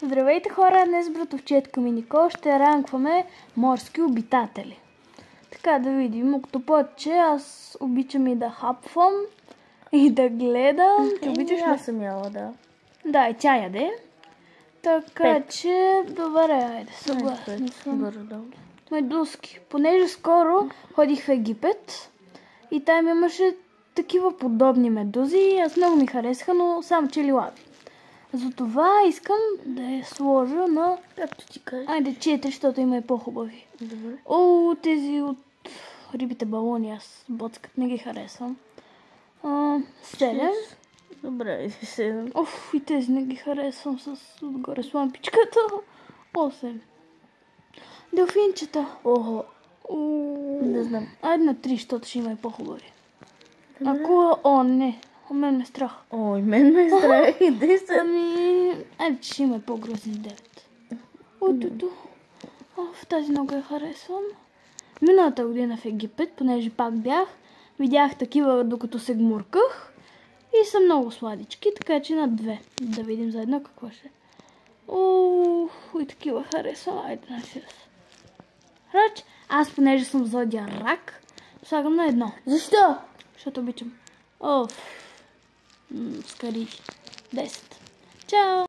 Здравейте хора, днес с братовчетка ми Никол ще ранкваме морски обитатели. Така да видим, октоподче, аз обичам и да хапвам и да гледам. Ти обичаш ли? Аз съм яла, да. Да, и тя яде. Така че, добре, айде, съгласна съм. Медузки. Понеже скоро ходих в Египет и там имаше такива подобни медузи. Аз много ми харесаха, но само че лилави. Затова искам да я сложа на... Както ти кажеш. Айде 4, защото има и по-хубави. Добре. О, тези от рибите балони, аз боцкът не ги харесвам. 7. Добре, 7. Оф, и тези не ги харесвам с отгоре с лампичката. 8. Делфинчета. Охо. Не знам. Айде на 3, защото ще има и по-хубави. Не. Мен ме страх. Ой, мен ме страх. И 10. Айде, че ще има по-грозни 9. В тази много я харесвам. Миналата година в Египет, понеже пак бях, видях такива докато се гмурках и са много сладички, така че на 2. Да видим заедно какво ще. И такива харесвам. Айде на 6. Рач, аз понеже съм зодия рак, слагам на 1. Защо? Защото обичам. Скари. 10. Чао!